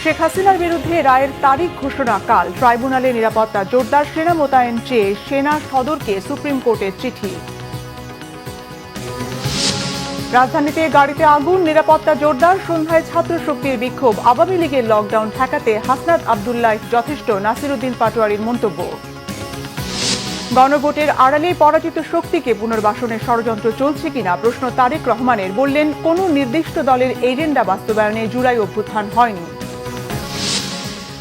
শেখ হাসিনার বিরুদ্ধে রায়ের তারিখ ঘোষণা কাল। ট্রাইব্যুনালে নিরাপত্তা জোরদার, সেনা মোতায়েন চেয়ে সেনা সদরকে সুপ্রিম কোর্টের চিঠি। রাজধানীতে গাড়িতে আগুন, নিরাপত্তা জোরদার, সন্ধ্যায় ছাত্র শক্তির বিক্ষোভ। আওয়ামী লীগের লকডাউন ঠেকাতে হাসনাত আবদুল্লাহ যথেষ্ট, নাসিরুদ্দিন পাটোয়ারির মন্তব্য। গণভোটের আড়ালে পরাজিত শক্তিকে পুনর্বাসনের ষড়যন্ত্র চলছে কিনা প্রশ্ন তারেক রহমানের। বললেন, কোনো নির্দিষ্ট দলের এজেন্ডা বাস্তবায়নে জুলাই অভ্যুত্থান হয়নি।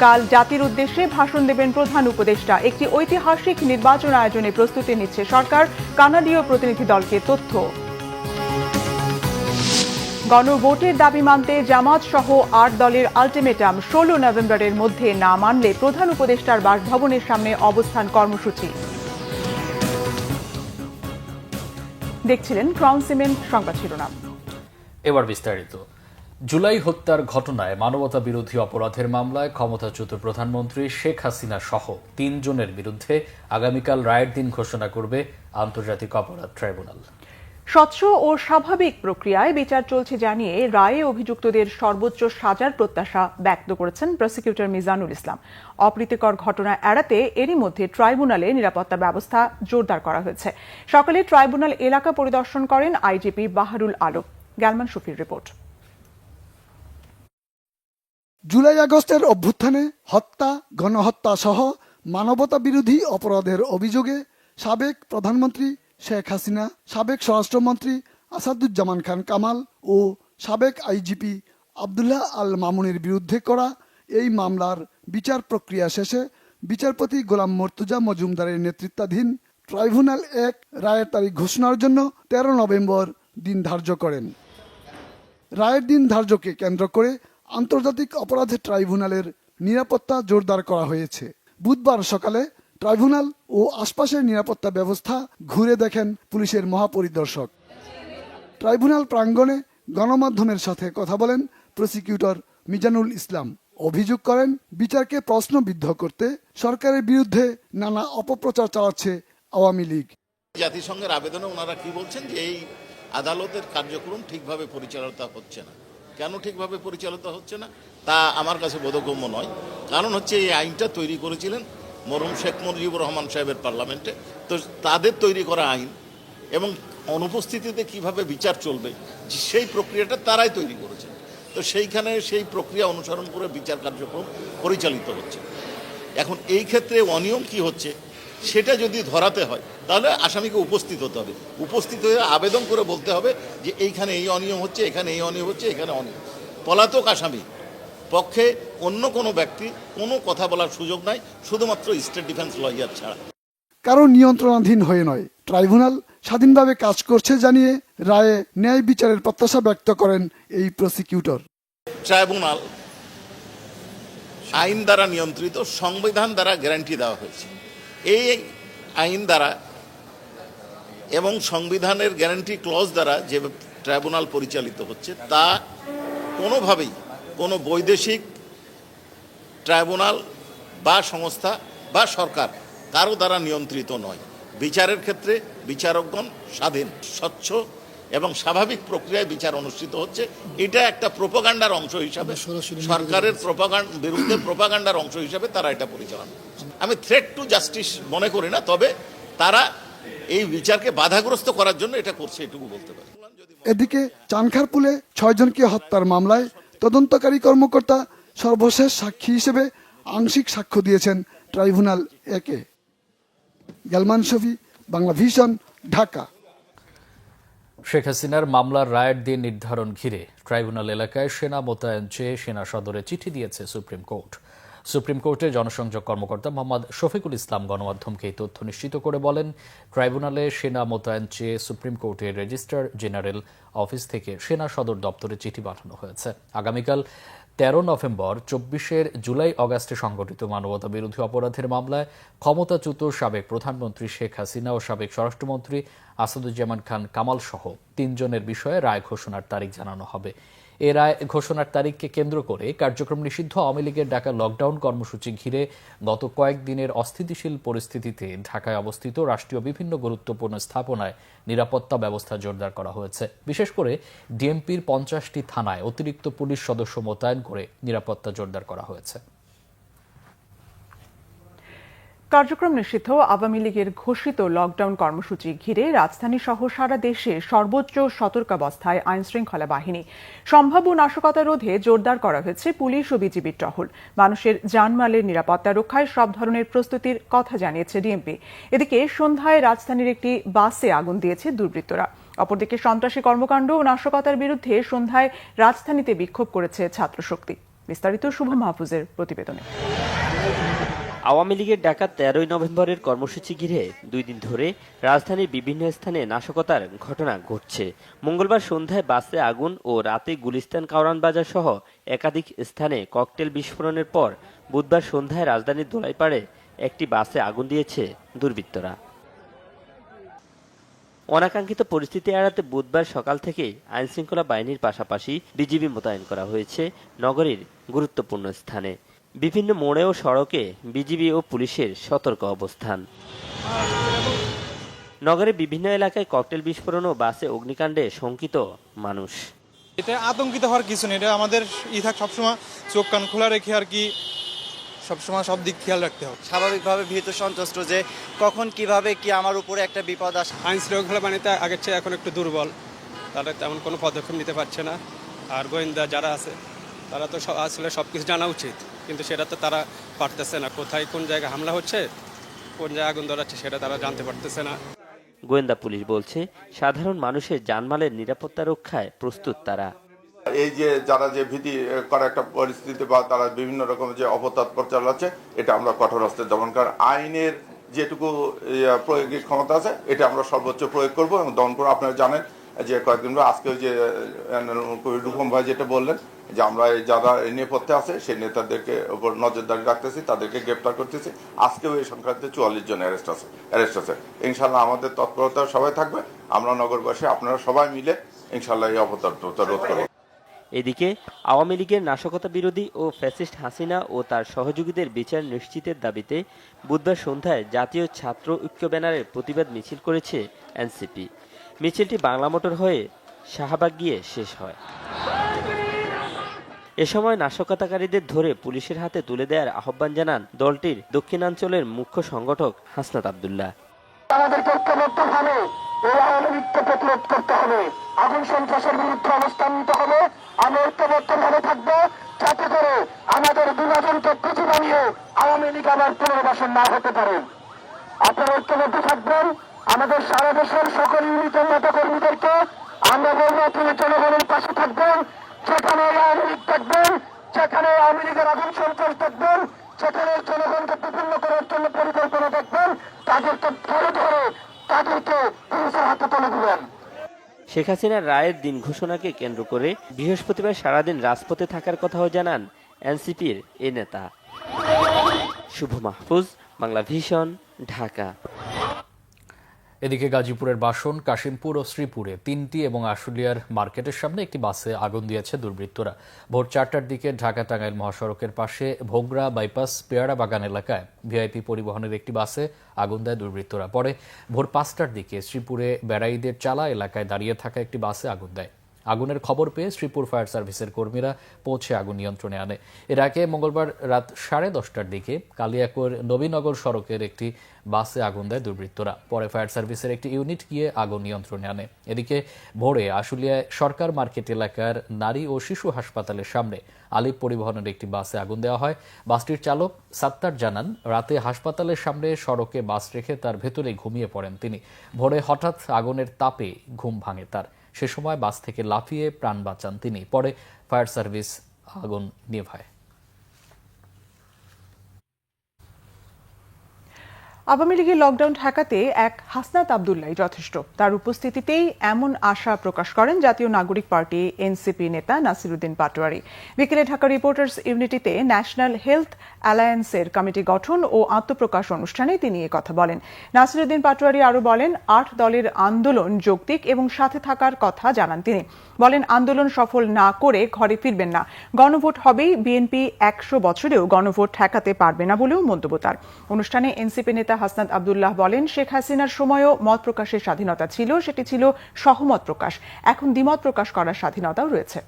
কাল জাতির উদ্দেশ্যে ভাষণ দেবেন প্রধান উপদেষ্টা। একটি ঐতিহাসিক নির্বাচন আয়োজনে প্রস্তুতি নিচ্ছে সরকার, কানাডীয় প্রতিনিধি দলকে তথ্য। গণভোটের দাবি মানতে জামাত সহ ৮ দলের আলটিমেটাম, ১৬ নভেম্বরের মধ্যে না মানলে প্রধান উপদেষ্টার বাসভবনের সামনে অবস্থান কর্মসূচি। দেখছিলেন ক্রাউন সিমেন্ট সংবাদ শিরোনাম। এবার বিস্তারিত। জুলাই হত্যার ঘটনায় মানবতা বিরোধী অপরাধের মামলায় ক্ষমতাচ্যুত প্রধানমন্ত্রী শেখ হাসিনা সহ ৩ জনের বিরুদ্ধে আগামীকাল রায়ের দিন ঘোষণা করবে আন্তর্জাতিক অপরাধ ট্রাইব্যুনাল। স্বচ্ছ ও স্বাভাবিক প্রক্রিয়ায় বিচার চলছে জানিয়ে রায়ে অভিযুক্তদের সর্বোচ্চ সাজার প্রত্যাশা ব্যক্ত করেছেন প্রসিকিউটর মিজানুল ইসলাম। অপ্রীতিকর ঘটনা এড়াতে এরই মধ্যে ট্রাইব্যুনালে নিরাপত্তা ব্যবস্থা জোরদার করা হয়েছে। সকালে ট্রাইব্যুনাল এলাকা পরিদর্শন করেন আইজিপি বাহারুল আলম। গ্যালমান শফির রিপোর্ট। জুলাই আগস্টের অভ্যুত্থানে হত্যা, গণহত্যা সহ মানবতা বিরোধী অপরাধের অভিযোগে সাবেক প্রধানমন্ত্রী শেখ হাসিনা, সাবেক স্বরাষ্ট্রমন্ত্রী আসাদুজ্জামান খান কামাল ও সাবেক আইজিপি আবদুল্লাহ আল মামুনের বিরুদ্ধে করা এই মামলার বিচার প্রক্রিয়া শেষে বিচারপতি গোলাম মর্তুজা মজুমদারের নেতৃত্বাধীন ট্রাইব্যুনাল ১ রায়ের তারিখ ঘোষণার জন্য ১৩ নভেম্বর দিন ধার্য করেন। রায়ের দিন ধার্যকে কেন্দ্র করে আন্তর্জাতিক অপরাধ ট্রাইব্যুনালের নিরাপত্তা জোরদার করা হয়েছে। বুধবার সকালে ট্রাইব্যুনাল ও আশপাশের নিরাপত্তা ব্যবস্থা ঘুরে দেখেন পুলিশের মহাপরিদর্শক। ট্রাইব্যুনাল প্রাঙ্গণে গণমাধ্যমের সাথে কথা বলেন প্রসিকিউটর মিজানুল ইসলাম। অভিযোগ করেন, বিচারকে প্রশ্নবিদ্ধ করতে সরকারের বিরুদ্ধে নানা অপপ্রচার চালাচ্ছে আওয়ামী লীগ। জাতিসংঘের আবেদনে ওনারা কি বলছেন যে এই আদালতের কার্যক্রম ঠিকভাবে পরিচালিত হচ্ছে না। কেন ঠিকভাবে পরিচালিত হচ্ছে না তা আমার কাছে বোধগম্য নয়। কারণ হচ্ছে এই আইনটা তৈরি করেছিলেন মরহুম শেখ মুজিবুর রহমান সাহেবের পার্লামেন্টে। তো তাদের তৈরি করা আইন এবং অনুপস্থিতিতে কিভাবে বিচার চলবে সেই প্রক্রিয়াটা তারাই তৈরি করেছেন। তো সেইখানে সেই প্রক্রিয়া অনুসরণ করে বিচার কার্যক্রম পরিচালিত হচ্ছে। এখন এই ক্ষেত্রে অনিয়ম কি হচ্ছে সেটা যদি ধরাতে হয় তাহলে আসামিকে উপস্থিত হতে হবে। উপস্থিত হয়ে আবেদন করে বলতে হবে যে এইখানে এই অনিয়ম হচ্ছে, এখানে এই অনিয়ম হচ্ছে, এখানে অনিয়ম। পলাতক আসামি পক্ষে অন্য কোনো ব্যক্তি কোনো কথা বলার সুযোগ নাই, শুধুমাত্র স্টেট ডিফেন্স লয়ার ছাড়া। কারো নিয়ন্ত্রণাধীন হয়ে নয়, ট্রাইব্যুনাল স্বাধীনভাবে কাজ করছে জানিয়ে রায়ে ন্যায় বিচারের প্রত্যাশা ব্যক্ত করেন এই প্রসিকিউটর। ট্রাইব্যুনাল আইন দ্বারা নিয়ন্ত্রিত, সংবিধান দ্বারা গ্যারান্টি দেওয়া হয়েছে। এই আইন দ্বারা এবং সংবিধানের গ্যারান্টি ক্লজ দ্বারা যে ট্রাইব্যুনাল পরিচালিত হচ্ছে তা কোনোভাবেই কোনো বৈদেশিক ট্রাইব্যুনাল বা সংস্থা বা সরকার কারো দ্বারা নিয়ন্ত্রিত নয়। বিচারের ক্ষেত্রে বিচারকগণ স্বাধীন, স্বচ্ছ এবং স্বাভাবিক প্রক্রিয়ায় বিচার অনুষ্ঠিত হচ্ছে। এটা একটা প্রোপাগান্ডার অংশ হিসাবে, সরকারের বিরুদ্ধে প্রোপাগান্ডার অংশ হিসাবে তারা এটা পরিচালনা। আমি থ্রেট টু জাস্টিস মনে করি না, তবে তারা এই বিচারকে বাধাগ্রস্ত করার জন্য এটা করছে, এটুকু বলতে পারি। এদিকে চানখারপুলে ৬ জনকে হত্যার মামলায় তদন্তকারী কর্মকর্তা সর্বশেষ সাক্ষী হিসেবে আংশিক সাক্ষ্য দিয়েছেন ট্রাইব্যুনাল ১-এ। গ্যালমান শফি, বাংলা ভিশন, ঢাকা। শেখ হাসিনার মামলার রায়ের দিন নির্ধারণ ঘিরে ট্রাইব্যুনাল এলাকায় সেনা মোতায়েন চেয়ে সেনা সদরে চিঠি দিয়েছে সুপ্রিম কোর্ট। সুপ্রিম কোর্টের জনসংযোগ কর্মকর্তা মোহাম্মদ শফিকুল ইসলাম গণমাধ্যমকে এই তথ্য নিশ্চিত করে বলেন, ট্রাইব্যুনালে সেনা মোতায়েন চেয়ে সুপ্রিম কোর্টের রেজিস্ট্রার জেনারেল অফিস থেকে সেনা সদর দপ্তরে চিঠি পাঠানো হয়েছে। আগামীকাল ১৩ নভেম্বর ২৪ জুলাই অগাস্টে সংঘটিত মানবতা বিরোধী অপরাধের মামলায় ক্ষমতাচ্যুত সাবেক প্রধানমন্ত্রী শেখ হাসিনা ও সাবেক স্বরাষ্ট্রমন্ত্রী আসাদুজ্জামান খান কামাল সহ ৩ জনের বিষয়ে রায় ঘোষণার তারিখ জানানো হবে। এ রায় ঘোষণার তারিখকে কেন্দ্র করে কার্যক্রম নিষিদ্ধ আওয়ামী লীগের ডাকা লকডাউন কর্মসূচি ঘিরে গত কয়েকদিনের অস্থিতিশীল পরিস্থিতিতে ঢাকায় অবস্থিত রাষ্ট্রীয় বিভিন্ন গুরুত্বপূর্ণ স্থাপনায় নিরাপত্তা ব্যবস্থা জোরদার করা হয়েছে। বিশেষ করে ডিএমপির 50টি থানায় অতিরিক্ত পুলিশ সদস্য মোতায়েন করে নিরাপত্তা জোরদার করা হয়েছে। কার্যক্রম নিষিদ্ধ আওয়ামী লীগের ঘোষিত লকডাউন কর্মসূচি ঘিরে রাজধানী সহ সারা দেশে সর্বোচ্চ সতর্কাবস্থায় আইনশৃঙ্খলা বাহিনী। সম্ভাব্য নাশকতা রোধে জোরদার করা হয়েছে পুলিশ ও বিজিবির টহল। মানুষের জানমালের নিরাপত্তা রক্ষায় সব ধরনের প্রস্তুতির কথা জানিয়েছে ডিএমপি। এদিকে সন্ধ্যায় রাজধানীর একটি বাসে আগুন দিয়েছে দুর্বৃত্তরা। অপরদিকে সন্ত্রাসী কর্মকাণ্ড ও নাশকতার বিরুদ্ধে সন্ধ্যায় রাজধানীতে বিক্ষোভ করেছে ছাত্রশক্তি। বিস্তারিত শুভ মাহফুজের প্রতিবেদনে। আওয়ামী লীগের ডাকা 13ই নভেম্বরের কর্মসূচি ঘিরে 2 দিন ধরে রাজধানীর বিভিন্ন স্থানে নাশকতার ঘটনা ঘটছে। মঙ্গলবার সন্ধ্যায় বাসে আগুন ও রাতে গুলিস্তান কাওরান বাজার সহ একাধিক স্থানে ককটেল বিস্ফোরণের পর বুধবার সন্ধ্যায় রাজধানীর দোলাইপাড়ে একটি বাসে আগুন দিয়েছে দুর্বৃত্তরা। অনাকাঙ্ক্ষিত পরিস্থিতি এড়াতে বুধবার সকাল থেকে আইনশৃঙ্খলা বাহিনীর পাশাপাশি বিজিবি মোতায়েন করা হয়েছে নগরীর গুরুত্বপূর্ণ স্থানে। বিভিন্ন মোড়ে ও সড়কে বিজিবি ও পুলিশের সতর্ক অবস্থান। নগরের বিভিন্ন এলাকায় ককটেল বিস্ফোরণ ও বাসে অগ্নিকাণ্ডে শঙ্কিত মানুষ। এটা আতঙ্কিত হওয়ার কিছু নেই, এটা আমাদের সবসময় চোখ কান খোলা রেখে আর কি সবসময় সব দিক খেয়াল রাখতে হবে। স্বাভাবিকভাবে ভীত সন্ত্রস্ত যে কখন কিভাবে কি আমার উপরে একটা বিপদ আসে। আইন শৃঙ্খলা বাহিনীতে আগের চেয়ে এখন একটু দুর্বল, তারা তেমন কোনো পদক্ষেপ নিতে পারছে না। আর গোয়েন্দা যারা আছে তারা তো আসলে সব কিছু জানা উচিত, কিন্তু সেটা তো তারা পারতেছে না। কোথায় কোন জায়গায় হামলা হচ্ছে, কোন জায়গায় আগুন ধরাচ্ছে সেটা তারা জানতে পারতেছে না। গোয়েন্দা পুলিশ বলছে সাধারণ মানুষের জানমালের নিরাপত্তা রক্ষায় প্রস্তুত তারা। এই যে যারা যে ভীতি করা একটা পরিস্থিতি বা তারা বিভিন্ন রকম যে অপতৎপর চালাচ্ছে, এটা আমরা কঠোর হস্তে দমন করার আইনের যেটুকু প্রয়োগের ক্ষমতা আছে এটা আমরা সর্বোচ্চ প্রয়োগ করব এবং দমন করবো। আপনারা জানেন যে কয়েকদিন আজকে যে রূপম ভাই যেটা বললেন যে আমরা যারা এই নেপথ্যে আছে সেই নেতাদেরকে উপর নজরদারি রাখতেছি, তাদেরকে গ্রেপ্তার করতেছি। আজকেও এই সংক্রান্তে 44 জন অ্যারেস্ট আছে। ইনশাল্লাহ আমাদের তৎপরতা সবাই থাকবে। আমরা নগরবাসী আপনারা সবাই মিলে ইনশাল্লাহ এই অপতৎপরতা রোধ করব। এদিকে আওয়ামী লীগের নাশকতা বিরোধী ও ফ্যাসিস্ট হাসিনা ও তার সহযোগীদের বিচার নিশ্চিতের দাবিতে বুধবার সন্ধ্যায় জাতীয় ছাত্র ঐক্য ব্যানারের প্রতিবাদ মিছিল করেছে এনসিপি। মিছিলটি বাংলা মোটর হয়ে শাহবাগ গিয়ে শেষ হয়। এ সময় নাশকতাকারীদের ধরে পুলিশের হাতে তুলে দেওয়ার আহ্বান জানান দলটির দক্ষিণাঞ্চলের মুখ্য সংগঠক হাসনাত আব্দুল্লাহ। আমাদেরকে ঐক্যবদ্ধভাবে এই আওয়ামী লীগকে প্রতিরোধ করতে হবে, আগুন সন্ত্রাসের বিরুদ্ধে অবস্থান নিতে হবে। আমরা ঐক্যবদ্ধভাবে থাকবো যাতে করে আমাদের বিভাজনকে পুঁজি বানিয়ে আওয়ামী লীগ আবার পুনর্বাসন না হতে পারে। আপনারা ঐক্যবদ্ধ থাকবেন। আমাদের সারা দেশের সকল ইউনিটের নেতা কর্মীদেরকে আমরা বলবো আপনি জনগণের পাশে থাকবেন। যেখানে আওয়ামী লীগ থাকবেন, যেখানে আওয়ামী লীগের আগুন সন্ত্রাস থাকবেন, যেখানে জনগণকে বিপন্ন করার জন্য পরিকল্পনা দেখবেন, তাদেরকে ধরে তাদেরকে পুলিশের হাতে তুলে দিবেন। শেখ হাসিনার রায়ের দিন ঘোষণাকে কেন্দ্র করে বৃহস্পতিবার সারাদিন রাজপথে থাকার কথাও জানান এনসিপির এ নেতা। শুভ মাহফুজ, বাংলা ভিশন, ঢাকা। এদিকে গাজীপুরের বাসন, কাশিমপুর ও শ্রীপুরে 3টি এবং আশুলিয়ার মার্কেটের সামনে একটি বাসে আগুন দিয়েছে দুর্বৃত্তরা। ভোর 4টার দিকে ঢাকা টাঙ্গাইল মহাসড়কের পাশে ভোগড়া বাইপাস পেয়ারা বাগান এলাকায় ভিআইপি পরিবহনের একটি বাসে আগুন দেয় দুর্বৃত্তরা। পরে ভোর 5টার দিকে শ্রীপুরে বেড়াইদের চালা এলাকায় দাঁড়িয়ে থাকা একটি বাসে আগুন দেয়। আগুনের খবর পেয়ে শ্রীপুর ফায়ার সার্ভিসের কর্মীরা পৌঁছে আগুন নিয়ন্ত্রণে আনে। এর আগে মঙ্গলবার রাত 10:30টার দিকে কালিয়াকৈর নবীনগর সড়কের একটি বাসে আগুন দেয় দুর্বৃত্তরা। পরে ফায়ার সার্ভিসের একটি ইউনিট গিয়ে আগুন নিয়ন্ত্রণে আনে। এদিকে ভোরে আশুলিয়ায় সরকার মার্কেট এলাকার নারী ও শিশু হাসপাতালের সামনে আলিপ পরিবহনের একটি বাসে আগুন দেওয়া হয়। বাসটির চালক সাত্তার জানান, রাতে হাসপাতালের সামনে সড়কে বাস রেখে তার ভেতরে ঘুমিয়ে পড়েন তিনি। ভোরে হঠাৎ আগুনের তাপে ঘুম ভাঙে তার। সে সময় বাস থেকে লাফিয়ে প্রাণ বাঁচান তিনি। পরে ফায়ার সার্ভিস আগুন নেভায়। আওয়ামী লীগের লকডাউন ঠেকাতে এক হাসনাত আব্দুল্লাহ যথেষ্ট। তার উপস্থিতিতেই এমন আশা প্রকাশ করেন জাতীয় নাগরিক পার্টি এনসিপি নেতা নাসিরুদ্দিন পাটোয়ারি। বিকেলে ঢাকা রিপোর্টার্স ইউনিটিতে ন্যাশনাল হেলথ অ্যালায়েন্সের কমিটি গঠন ও আত্মপ্রকাশ অনুষ্ঠানে তিনি কথা বলেন। নাসিরুদ্দিন পাটোয়ারি আরও বলেন, ৮ দলের আন্দোলন যৌক্তিক এবং সাথে থাকার কথা জানান তিনি। বলেন, আন্দোলন সফল না করে ঘরে ফিরবেন না। গণভোট হবেই, বিএনপি ১০০ বছরেও গণভোট ঠেকাতে পারবে না বলেও মন্তব্য তার। অনুষ্ঠানে এনসিপি নেতা হাসনাত আব্দুল্লাহ বলেন, শেখ হাসিনার সময়ও মত প্রকাশের স্বাধীনতা ছিল, সেটি ছিল সহমত প্রকাশ। এখন দ্বিমত প্রকাশ করার স্বাধীনতাও রয়েছে।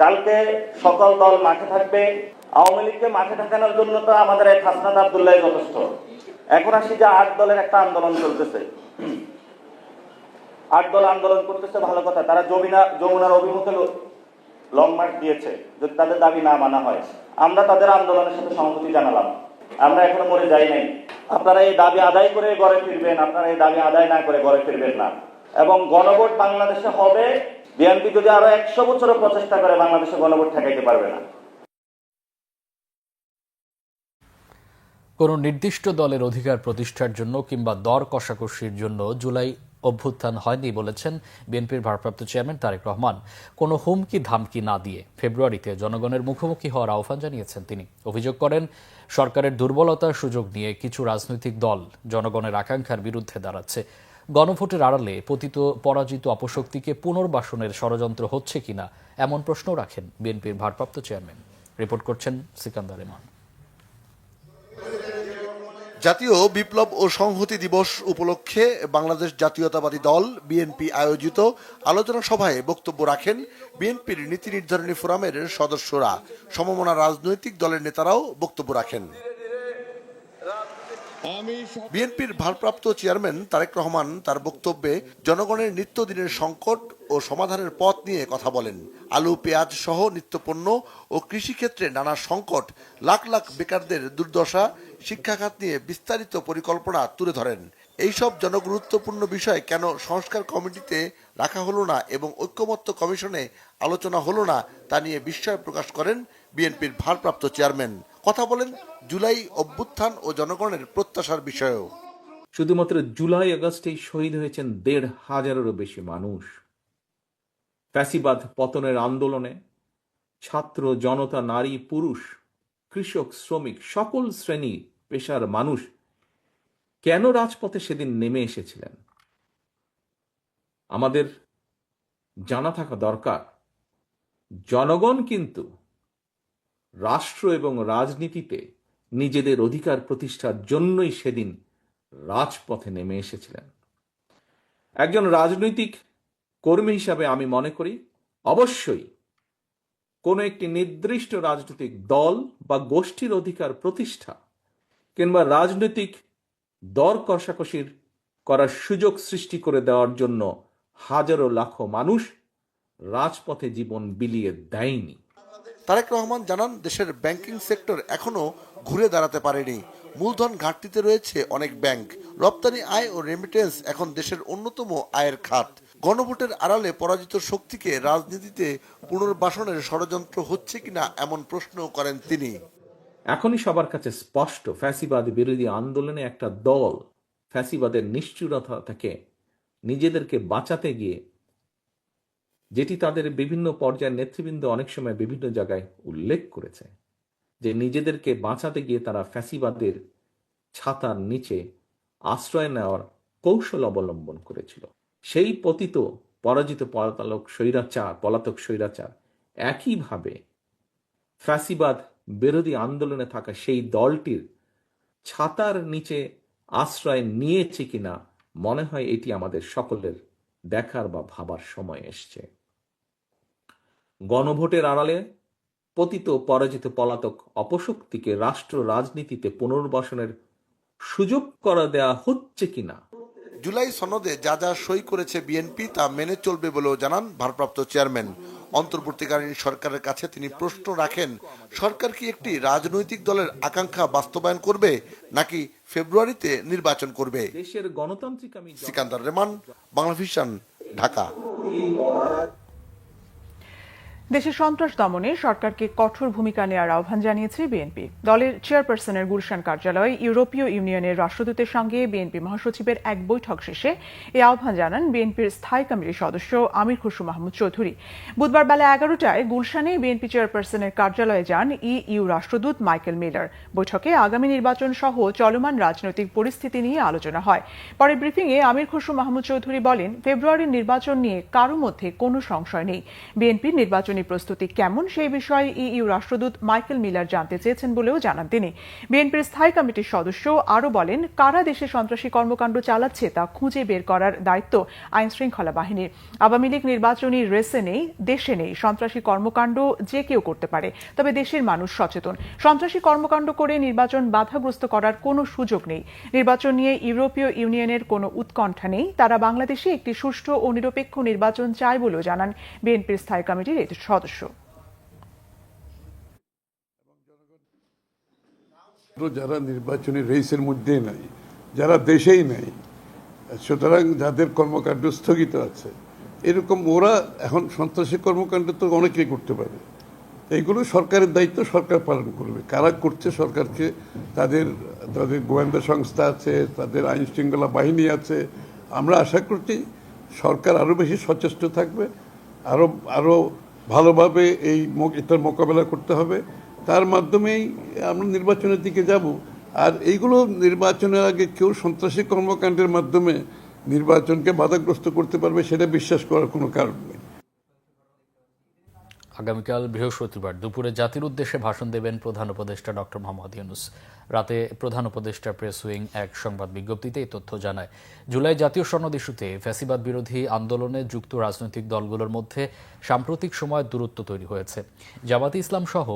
কালকে সকল দল মাঠে থাকবে। আওয়ামী লীগকে মাঠে ঠেকানোর জন্য তো আমাদের এক হাসনাত আব্দুল্লাহ যথেষ্ট। এখন আসি যে ৮ দলের একটা আন্দোলন চলতেছে। ৮ দল আন্দোলন করতেছে, ভালো কথা। তারা যমুনার অভিমুখে লং মার্চ দিয়েছে। যদি তাদের দাবি না মানা হয়, আমরা তাদের আন্দোলনের সাথে সংহতি জানালাম। আমরা এখনো মরে যাই নাই। আপনারা এই দাবি আদায় করে ঘরে ফিরবেন, আপনারা এই দাবি আদায় না করে ঘরে ফিরবেন না। এবং গণভোট বাংলাদেশে হবে। বিএনপি যদি আরো ১০০ বছরও প্রচেষ্টা করে, বাংলাদেশে গণভোট ঠেকাইতে পারবে না। কোনো নির্দিষ্ট দলের অধিকার প্রতিষ্ঠার জন্য কিংবা দর কষাকষির জন্য জুলাই অভ্যুত্থান হয়নি বলেছেন বিএনপির ভারপ্রাপ্ত চেয়ারম্যান তারেক রহমান। কোনো হুমকি ধামকি না দিয়ে ফেব্রুয়ারিতে জনগণের মুখোমুখি হওয়ার আহ্বান জানিয়েছেন তিনি। অভিযোগ করেন, সরকারের দুর্বলতার সুযোগ নিয়ে কিছু রাজনৈতিক দল জনগণের আকাঙ্ক্ষার বিরুদ্ধে দাঁড়াচ্ছে। গণভোটের আড়ালে পতিত পরাজিত অপশক্তিকে পুনর্বাসনের ষড়যন্ত্র হচ্ছে কিনা এমন প্রশ্ন রাখেন বিএনপির ভারপ্রাপ্ত চেয়ারম্যান। রিপোর্ট করছেন সিকান্দার রেমান। জাতীয় বিপ্লব ও সংহতি দিবস উপলক্ষে বাংলাদেশ জাতীয়তাবাদী দল বিএনপি আয়োজিত আলোচনা সভায় বক্তব্য রাখেন বিএনপির নীতি নির্ধারণী ফোরামের সদস্যরা। সমমনা রাজনৈতিক দলের নেতারাও বক্তব্য রাখেন। বিএনপির ভারপ্রাপ্ত চেয়ারম্যান তারেক রহমান তার বক্তব্যে জনগণের নিত্যদিনের সংকট ও সমাধানের পথ নিয়ে কথা বলেন। আলু, পেঁয়াজ সহ নিত্যপণ্য ও কৃষিক্ষেত্রে নানা সংকট, লাখ লাখ বেকারদের দুর্দশা, শিক্ষাখাত নিয়ে বিস্তারিত পরিকল্পনা তুলে ধরেন। এইসব জনগুরুত্বপূর্ণ বিষয় কেন সংস্কার কমিটিতে রাখা হলো না এবং ঐক্যমত্য কমিশনে আলোচনা হলো না তা নিয়ে বিস্ময় প্রকাশ করেন বিএনপির ভারপ্রাপ্ত চেয়ারম্যান। কথা বলেন জুলাই অভ্যুত্থান ও জনগণের প্রত্যাশার বিষয়েও। শুধুমাত্র জুলাই আগস্টেই শহীদ হয়েছেন ১৫০০-এরও বেশি মানুষ। ফ্যাসিবাদ পতনের আন্দোলনে ছাত্র, জনতা, নারী, পুরুষ, কৃষক, শ্রমিক, সকল শ্রেণী পেশার মানুষ কেন রাজপথে সেদিন নেমে এসেছিলেন আমাদের জানা থাকা দরকার। জনগণ কিন্তু রাষ্ট্র এবং রাজনীতিতে নিজেদের অধিকার প্রতিষ্ঠার জন্যই সেদিন রাজপথে নেমে এসেছিলেন। একজন রাজনৈতিক কর্মী হিসাবে আমি মনে করি অবশ্যই কোনো একটি নির্দিষ্ট রাজনৈতিক দল বা গোষ্ঠীর অধিকার প্রতিষ্ঠা কিংবা রাজনৈতিক দর কষাকষির করার সুযোগ সৃষ্টি করে দেওয়ার জন্য হাজারো লাখো মানুষ রাজপথে জীবন বিলিয়ে দেয়নি। তারেক রহমান জানান, দেশের ব্যাংকিং সেক্টর এখনো ঘুরে দাঁড়াতে পারেনি। মূলধন ঘাটতিতে রয়েছে অনেক ব্যাংক। রপ্তানি আয় ও রেমিটেন্স এখন দেশের অন্যতম আয়ের খাত। গণভোটের আড়ালে পরাজিত শক্তিকে রাজনীতিতে পুনর্বাসনের ষড়যন্ত্র হচ্ছে কিনা এমন প্রশ্ন করেন তিনি। এখনই সবার কাছে স্পষ্ট, ফ্যাসিবাদ বিরোধী আন্দোলনে একটা দল ফ্যাসিবাদের নিষ্ঠুরতা থেকে নিজেদেরকে বাঁচাতে গিয়ে, যেটি তাদের বিভিন্ন পর্যায়ের নেতৃবৃন্দ অনেক সময় বিভিন্ন জায়গায় উল্লেখ করেছে, যে নিজেদেরকে বাঁচাতে গিয়ে তারা ফ্যাসিবাদের ছাতার নিচে আশ্রয় নেওয়ার কৌশল অবলম্বন করেছিল। সেই পতিত পরাজিত পলাতক স্বৈরাচার একইভাবে ফ্যাসিবাদ বিরোধী আন্দোলনে থাকা সেই দলটির ছাতার নিচে আশ্রয় নিয়েছে কিনা মনে হয় এটি আমাদের সকলের দেখার বা ভাবার সময় এসছে। গণভোটের আড়ালে পতিত পরাজিত পলাতক অপশক্তিকে রাষ্ট্র রাজনীতিতে পুনর্বাসনের সুযোগ করা দেয়া হচ্ছে কিনা। জুলাই সনদে যা যা সই করেছে বিএনপি তা মেনে চলবে বলেও জানান ভারপ্রাপ্ত চেয়ারম্যান। অন্তর্বর্তীকালীন সরকারের কাছে তিনি প্রশ্ন রাখেন, সরকার কি একটি রাজনৈতিক দলের আকাঙ্ক্ষা বাস্তবায়ন করবে নাকি ফেব্রুয়ারিতে নির্বাচন করবে? দেশের গণতান্ত্রিক সিকান্দার রেমান, বাংলা ভিশন, ঢাকা। দেশে সন্ত্রাস দমনে সরকারকে কঠোর ভূমিকা নেওয়ার আহ্বান জানিয়েছে বিএনপি। দলের চেয়ারপারসনের গুলশান কার্যালয়ে ইউরোপীয় ইউনিয়নের রাষ্ট্রদূতের সঙ্গে বিএনপি মহাসচিবের এক বৈঠক শেষে এই আহ্বান জানান বিএনপির স্থায়ী কমিটির সদস্য আমির খসরু মাহমুদ চৌধুরী। বুধবার বেলা 11টায় গুলশানে বিএনপি চেয়ারপারসনের কার্যালয়ে যান ইইউ রাষ্ট্রদূত মাইকেল মিলার। বৈঠকে আগামী নির্বাচন সহ চলমান রাজনৈতিক পরিস্থিতি নিয়ে আলোচনা হয়। পরে ব্রিফিংয়ে আমির খসরু মাহমুদ চৌধুরী বলেন, ফেব্রুয়ারির নির্বাচন নিয়ে কারো মধ্যে কোনো সংশয় নেই। বিএনপির নির্বাচনী প্রস্তুতি কেমন সেই বিষয়ে ইইউ রাষ্ট্রদূত মাইকেল মিলার জানতে চেয়েছেন বলেও জানান তিনি। বিএনপির স্থায়ী কমিটির সদস্য আরও বলেন, কারা দেশে সন্ত্রাসী কর্মকাণ্ড চালাচ্ছে তা খুঁজে বের করার দায়িত্ব আইন শৃঙ্খলা বাহিনীর। আওয়ামী লীগ নির্বাচনী রেসে নেই, দেশে নেই। সন্ত্রাসী কর্মকাণ্ড যে কেউ করতে পারে, তবে দেশের মানুষ সচেতন। সন্ত্রাসী কর্মকাণ্ড করে নির্বাচন বাধাগ্রস্ত করার কোনো সুযোগ নেই। নির্বাচন নিয়ে ইউরোপীয় ইউনিয়নের কোনো উৎকণ্ঠা নেই। তারা বাংলাদেশে একটি সুষ্ঠু ও নিরপেক্ষ নির্বাচন চায় বলেও জানান বিএনপির স্থায়ী কমিটির এই সদস্য। যারা নির্বাচনী রেসের মধ্যে নাই, যারা দেশেই নাই, সুতরাং যাদের কর্মকাণ্ড স্থগিত আছে, এরকম ওরা এখন সন্ত্রাসী কর্মকাণ্ড তো অনেকেই করতে পারে। এইগুলো সরকারের দায়িত্ব, সরকার পালন করবে। কারা করছে সরকারকে, তাদের গোয়েন্দা সংস্থা আছে, তাদের আইন শৃঙ্খলা বাহিনী আছে। আমরা আশা করছি সরকার আরও বেশি সচেষ্ট থাকবে, আরও ভালোভাবে এটার মোকাবেলা করতে হবে। তার মাধ্যমেই আমরা নির্বাচনের দিকে যাব। আর এইগুলো নির্বাচনের আগে কেউ সন্ত্রাসী কর্মকাণ্ডের মাধ্যমে নির্বাচনকে বাধাগ্রস্ত করতে পারবে সেটা বিশ্বাস করার কোনো কারণ নেই। আগামীকাল বৃহস্পতিবার দুপুরে জাতির উদ্দেশ্যে ভাষণ দেবেন প্রধান উপদেষ্টা ডক্টর মোহাম্মদ ইউনূস। রাতে প্রধান উপদেষ্টা প্রেস উইং এক সংবাদ বিজ্ঞপ্তিতে এই তথ্য জানায়। জুলাই জাতীয় সনদ ইস্যুতে ফ্যাসিবাদ বিরোধী আন্দোলনে যুক্ত রাজনৈতিক দলগুলোর মধ্যে সাম্প্রতিক সময়ে দূরত্ব তৈরি হয়েছে। জামাতে ইসলাম সহ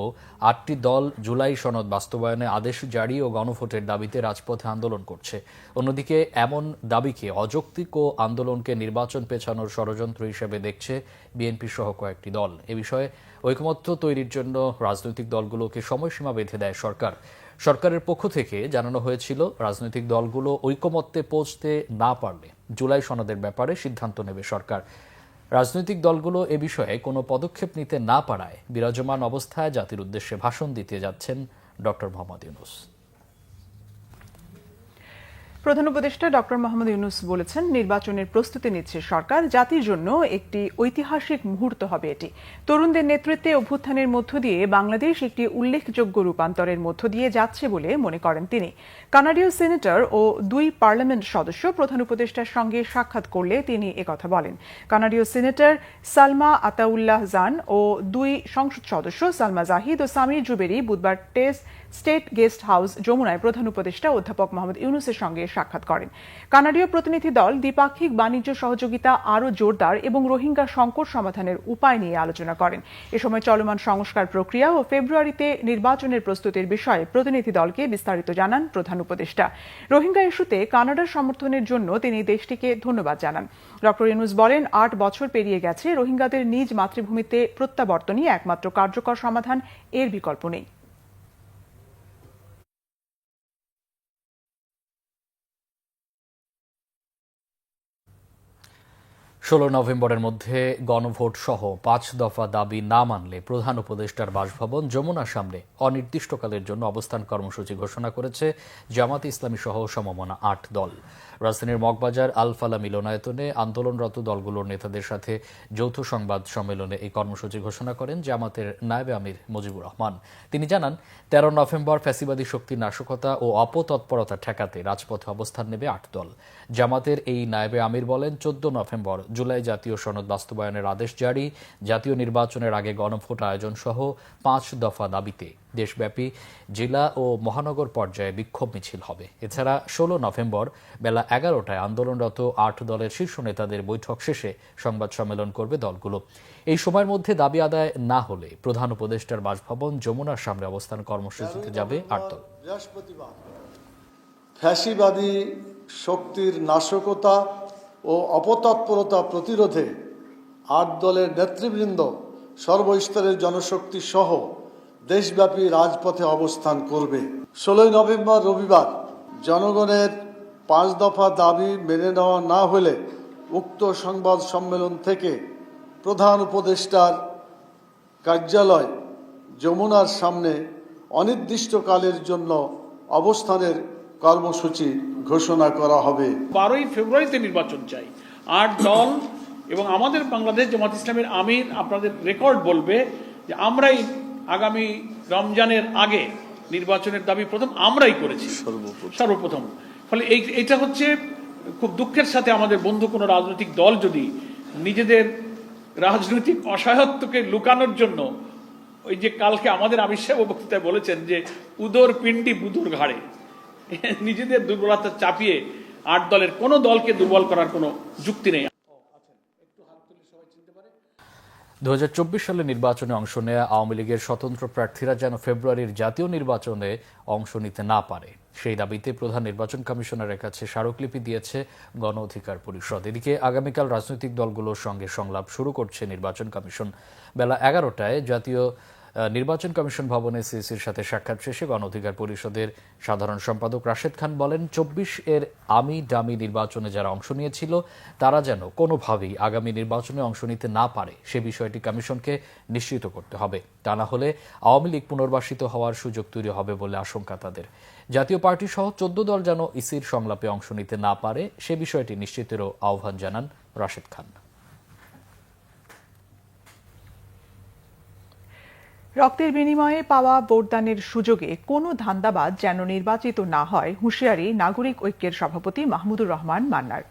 8টি দল জুলাই সনদ বাস্তবায়নে আদেশ জারি ও গণভোটের দাবিতে রাজপথে আন্দোলন করছে। অন্যদিকে এমন দাবিকে অযৌক্তিক ও আন্দোলনকে নির্বাচন পেছানোর ষড়যন্ত্র হিসেবে দেখছে বিএনপি সহ কয়েকটি দল। এ বিষয়ে ঐকমত্য তৈরির জন্য রাজনৈতিক দলগুলোকে সময়সীমা বেঁধে দেয় সরকার। সরকারের পক্ষ থেকে জানানো হয়েছিল, রাজনৈতিক দলগুলো ঐকমত্যে পৌঁছতে না পারলে জুলাই সনদের ব্যাপারে সিদ্ধান্ত নেবে সরকার। রাজনৈতিক দলগুলো এ বিষয়ে কোনো পদক্ষেপ নিতে না পারায় বিরাজমান অবস্থায় জাতির উদ্দেশ্যে ভাষণ দিতে যাচ্ছেন ডক্টর মোহাম্মদ ইউনূস। প্রধান উপদেষ্টা ডক্টর মোহাম্মদ ইউনূস বলেছেন, নির্বাচনের প্রস্তুতি নিচ্ছে সরকার। জাতির জন্য একটি ঐতিহাসিক মুহূর্ত হবে এটি। তরুণদের নেতৃত্বে অভ্যুত্থানের মধ্য দিয়ে বাংলাদেশ একটি উল্লেখযোগ্য রূপান্তরের মধ্য দিয়ে যাচ্ছে বলে মনে করেন তিনি। কানাডীয় সিনেটর ও 2 পার্লামেন্ট সদস্য প্রধান উপদেষ্টার সঙ্গে সাক্ষাৎ করলে তিনি একথা বলেন। কানাডীয় সিনেটর সালমা আতাউল্লাহ জান ও 2 সংসদ সদস্য সালমা জাহিদ ও সামির জুবেরি বুধবার স্টেট গেস্ট হাউস যমুনায় প্রধান উপদেষ্টা অধ্যাপক মোহাম্মদ ইউনূসের সঙ্গে সাক্ষাৎ করেন। কানাডীয় প্রতিনিধি দল দ্বিপাক্ষিক বাণিজ্য সহযোগিতা আরও জোরদার এবং রোহিঙ্গা সংকট সমাধানের উপায় নিয়ে আলোচনা করেন। এ সময় চলমান সংস্কার প্রক্রিয়া ও ফেব্রুয়ারিতে নির্বাচনের প্রস্তুতির বিষয়ে প্রতিনিধি দলকে বিস্তারিত জানান প্রধান উপদেষ্টা। রোহিঙ্গা ইস্যুতে কানাডার সমর্থনের জন্য তিনি দেশটিকে ধন্যবাদ জানান। ডক্টর ইউনূস বলেন, 8 বছর পেরিয়ে গেছে, রোহিঙ্গাদের নিজ মাতৃভূমিতে প্রত্যাবর্তনই একমাত্র কার্যকর সমাধান, এর বিকল্প নেই। 16 নভেম্বরের মধ্যে গণভোট সহ 5 দফা দাবি না মানলে প্রধান উপদেষ্টার বাসভবন যমুনার সামনে অনির্দিষ্টকালের জন্য অবস্থান কর্মসূচি ঘোষণা করেছে জামাতে ইসলামী সহ সমমনা 8 দল। রাজধানীর মগবাজার আল-ফালা মিলনায়তনে আন্দোলনরত দলগুলোর নেতাদের সাথে যৌথ সংবাদ সম্মেলনে এই কর্মসূচি ঘোষণা করেন জামাতের নায়েবে আমির মুজিবুর রহমান। তিনি জানান, 13 নভেম্বর ফ্যাসিবাদী শক্তির নাশকতা ও অপতৎপরতা ঠেকাতে রাজপথে অবস্থান নেবে 8 দল। জামাতের এই নায়েবে আমির বলেন, 14 নভেম্বর জুলাই জাতীয় সনদ বাস্তবায়নের আদেশ জারি, জাতীয় নির্বাচনের আগে গণভোট আয়োজন সহ 5 দফা দাবিতে দেশব্যাপী জেলা ও মহানগর পর্যায়ে বিক্ষোভ মিছিল হবে। এছাড়া 16 নভেম্বর বেলা 11টায় আন্দোলনরত 8 দলের শীর্ষ নেতাদের বৈঠক শেষে সংবাদ সম্মেলন করবে দলগুলো। এই সময়ের মধ্যে দাবি আদায় না হলে প্রধান উপদেষ্টার বাসভবন যমুনার সামনে অবস্থান কর্মসূচিতে যাবে 8 দল। ফ্যাসিবাদী শক্তির নাশকতা ও অপতৎপরতা প্রতিরোধে 8 দলের নেতৃবৃন্দ সর্বস্তরের জনশক্তি সহ দেশব্যাপী রাজপথে অবস্থান করবে। 16 নভেম্বর রবিবার জনগণের 5 দফা দাবি মেনে নেওয়া না হলে উক্ত সংবাদ সম্মেলন থেকে প্রধান উপদেষ্টার কার্যালয় যমুনার সামনে অনির্দিষ্টকালের জন্য অবস্থানের কর্মসূচি ঘোষণা করা হবে। 12ই ফেব্রুয়ারিতে নির্বাচন চাই। 8 দল এবং আমাদের বাংলাদেশ জামাত ইসলামের আমির আপনাদের রেকর্ড বলবে যে আমরাই আগামী রমজানের আগে নির্বাচনের দাবি প্রথম আমরাই করেছি সর্বপ্রথম। ফলে এইটা হচ্ছে খুব দুঃখের সাথে আমাদের বন্ধু কোনো রাজনৈতিক দল যদি নিজেদের রাজনৈতিক অসহায়ত্বকে লুকানোর জন্য ওই যে কালকে আমাদের আমির সাহেব বক্তৃতায় বলেছেন যে উদর পিণ্ডি বুদুর ঘাড়ে, নিজেদের দুর্বলতা চাপিয়ে 8 দলের কোনো দলকে দুর্বল করার কোনো যুক্তি নেই। 2024 সালে নির্বাচনে অংশ নেয়া আওয়ামী লীগের স্বতন্ত্র প্রার্থীরা যেন ফেব্রুয়ারির জাতীয় নির্বাচনে অংশ নিতে না পারে সেই দাবিতে প্রধান নির্বাচন কমিশনারের কাছে স্মারকলিপি দিয়েছে গণ অধিকার পরিষদ। এদিকে আগামীকাল রাজনৈতিক দলগুলোর সঙ্গে সংলাপ শুরু করছে নির্বাচন কমিশন। বেলা 11টায় জাতীয় নির্বাচন কমিশন ভবনে সিইসির সাথে সাক্ষাৎ শেষে গণ অধিকার পরিষদের সাধারণ সম্পাদক রাশেদ খান বলেন, 24-এর আমি ডামি নির্বাচনে যারা অংশ নিয়েছিল তারা যেন কোনোভাবেই আগামী নির্বাচনে অংশ নিতে না পারে সে বিষয়টি কমিশনকে নিশ্চিত করতে হবে। তা না হলে আওয়ামী লীগ পুনর্বাসিত হওয়ার সুযোগ তৈরি হবে বলে আশঙ্কা তাদের। জাতীয় পার্টি সহ 14 দল যেন ইসির সংলাপে অংশ নিতে না পারে সে বিষয়টি নিশ্চিতেরও আহ্বান জানান রাশেদ খান। রক্তের বিনিময়ে পাওয়া ভোটদানের সুযোগে কোনো ধান্দাবাজ যেন নির্বাচিত না হয় হুঁশিয়ারি নাগরিক ঐক্যের সভাপতি মাহমুদুর রহমান মান্নার।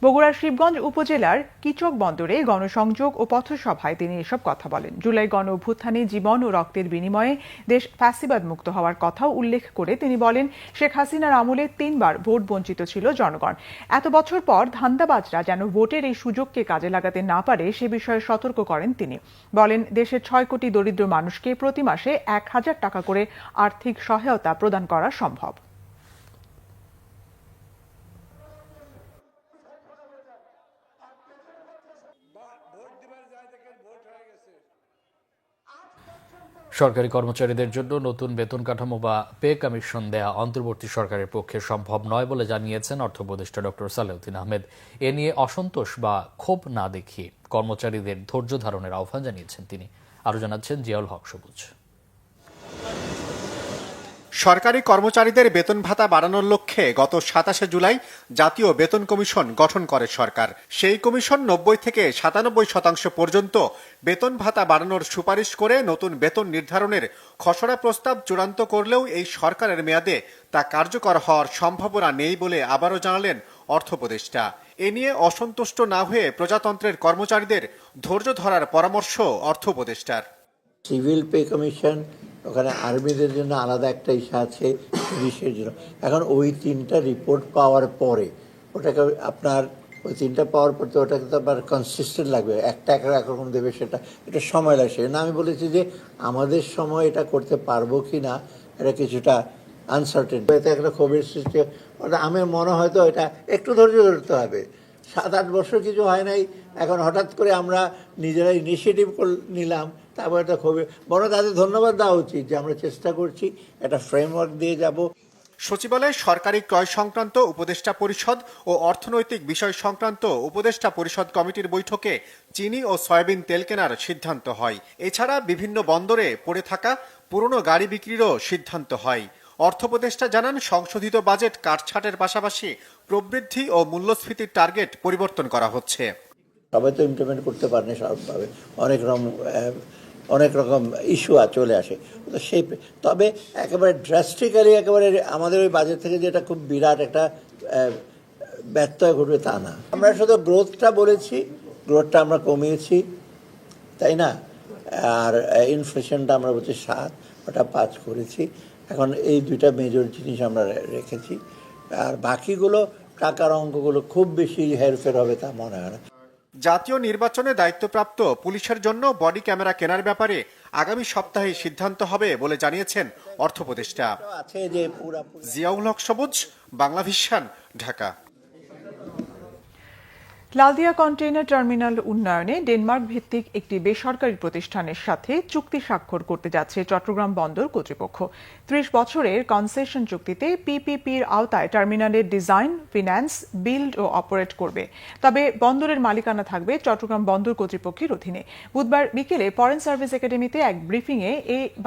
বগুড়ার শিবগঞ্জ উপজেলার কিচক বন্দরে গণসংযোগ ও পথসভায় তিনি এসব কথা বলেন। জুলাই গণ অভ্যুত্থানে জীবন ও রক্তের বিনিময়ে দেশ ফ্যাসিবাদ মুক্ত হওয়ার কথাও উল্লেখ করে তিনি বলেন, শেখ হাসিনার আমলে 3 বার ভোট বঞ্চিত ছিল জনগণ। এত বছর পর ধান্দাবাজরা যেন ভোটের এই সুযোগকে কাজে লাগাতে না পারে সে বিষয়ে সতর্ক করেন তিনি। বলেন, দেশের 6 কোটি দরিদ্র মানুষকে প্রতি মাসে 1000 টাকা করে আর্থিক সহায়তা প্রদান করা সম্ভব। সরকারি কর্মচারীদের জন্য নতুন বেতন কাঠামো বা পে কমিশন দেয়া অন্তর্বর্তী সরকারের পক্ষে সম্ভব নয় বলে জানিয়েছেন অর্থ উপদেষ্টা ডক্টর সালেউদ্দিন আহমেদ। এ নিয়ে অসন্তোষ বা ক্ষোভ না দেখিয়ে কর্মচারীদের ধৈর্য ধারণের আহ্বান জানিয়েছেন তিনি। আরও জানাচ্ছেন জিয়াউল হক সবুজ। সরকারি কর্মচারীদের বেতন ভাতা বাড়ানোর লক্ষ্যে গত 27 জুলাই জাতীয় বেতন কমিশন গঠন করে সরকার। সেই কমিশন 90 থেকে 97% পর্যন্ত বেতন ভাতা বাড়ানোর সুপারিশ করে নতুন বেতন নির্ধারণের খসড়া প্রস্তাব চূড়ান্ত করলেও এই সরকারের মেয়াদে তা কার্যকর হওয়ার সম্ভাবনা নেই বলে আবারও জানালেন অর্থ উপদেষ্টা। এ নিয়ে অসন্তুষ্ট না হয়ে প্রজাতন্ত্রের কর্মচারীদের ধৈর্য ধরার পরামর্শ অর্থ উপদেষ্টার। সিভিল পে কমিশন, ওখানে আর্মিদের জন্য আলাদা একটা ইস্যু আছে, পুলিশের জন্য। এখন ওই 3টা রিপোর্ট পাওয়ার পরে ওটাকে আপনার ওই 3টা পাওয়ার পর তো ওটাকে তো আবার কনসিস্টেন্ট লাগবে, একটা একরকম দেবে, সেটা এটা সময় লাগছে না। আমি বলেছি যে আমাদের সময় এটা করতে পারবো কি না এটা কিছুটা আনসার্টেন, এতে একটা ক্ষোভের সৃষ্টি। ওটা আমার মনে হয়তো এটা একটু ধৈর্য ধরতে হবে। 7-8 বছর কিছু হয় নাই, এখন হঠাৎ করে আমরা নিজেরা ইনিশিয়েটিভ নিলাম, তারপর এটা খুবই বড়। তাদের ধন্যবাদ দেওয়া উচিত যে আমরা চেষ্টা করছি, একটা ফ্রেমওয়ার্ক দিয়ে যাব। সচিবালয়ে সরকারি ক্রয় সংক্রান্ত উপদেষ্টা পরিষদ ও অর্থনৈতিক বিষয় সংক্রান্ত উপদেষ্টা পরিষদ কমিটির বৈঠকে চিনি ও সয়াবিন তেল কেনার সিদ্ধান্ত হয়। এছাড়া বিভিন্ন বন্দরে পড়ে থাকা পুরনো গাড়ি বিক্রিরও সিদ্ধান্ত হয়। অর্থ উপদেষ্টা জানান, সংশোধিত বাজেট কাটছাটের পাশাপাশি প্রবৃদ্ধি ও মূল্যস্ফীতির টার্গেট পরিবর্তন করা হচ্ছে। সবাই তো ইমপ্লিমেন্ট করতে পারেনি সবভাবে, অনেক রকম ইস্যু চলে আসে তো সেই, তবে একেবারে ড্রাস্টিক্যালি একেবারে আমাদের ওই বাজেট থেকে যেটা খুব বিরাট একটা ব্যত্যয় ঘটবে তা না। আমরা শুধু গ্রোথটা বলেছি, গ্রোথটা আমরা কমিয়েছি, তাই না? আর ইনফ্লেশনটা আমরা বলছি 7, ওটা 5 করেছি। এখন এই 2টা মেজর জিনিস আমরা রেখেছি, আর বাকিগুলো টাকার অঙ্কগুলো খুব বেশি হেরফের হবে তা মনে হয় না। জাতীয় নির্বাচনে দায়িত্বপ্রাপ্ত পুলিশের জন্য বডি ক্যামেরা কেনার ব্যাপারে আগামী সপ্তাহে সিদ্ধান্ত হবে বলে জানিয়েছেন অর্থ উপদেষ্টা। পুরা জিয়াউল হক সবুজ, বাংলাভিশন, ঢাকা। লালদিয়া কন্টেইনার টার্মিনাল উন্নয়নে ডেনমার্ক ভিত্তিক একটি বেসরকারি প্রতিষ্ঠানের সাথে চুক্তি স্বাক্ষর করতে যাচ্ছে চট্টগ্রাম বন্দর কর্তৃপক্ষ। ৩০ বছরের কনসেশন চুক্তিতে পিপিপির আওতায় টার্মিনালের ডিজাইন, ফিন্যান্স, বিল্ড ও অপারেট করবে। তবে বন্দরের মালিকানা থাকবে চট্টগ্রাম বন্দর কর্তৃপক্ষের অধীনে। বুধবার বিকেলে ফরেন সার্ভিস একাডেমিতে এক ব্রিফিংয়ে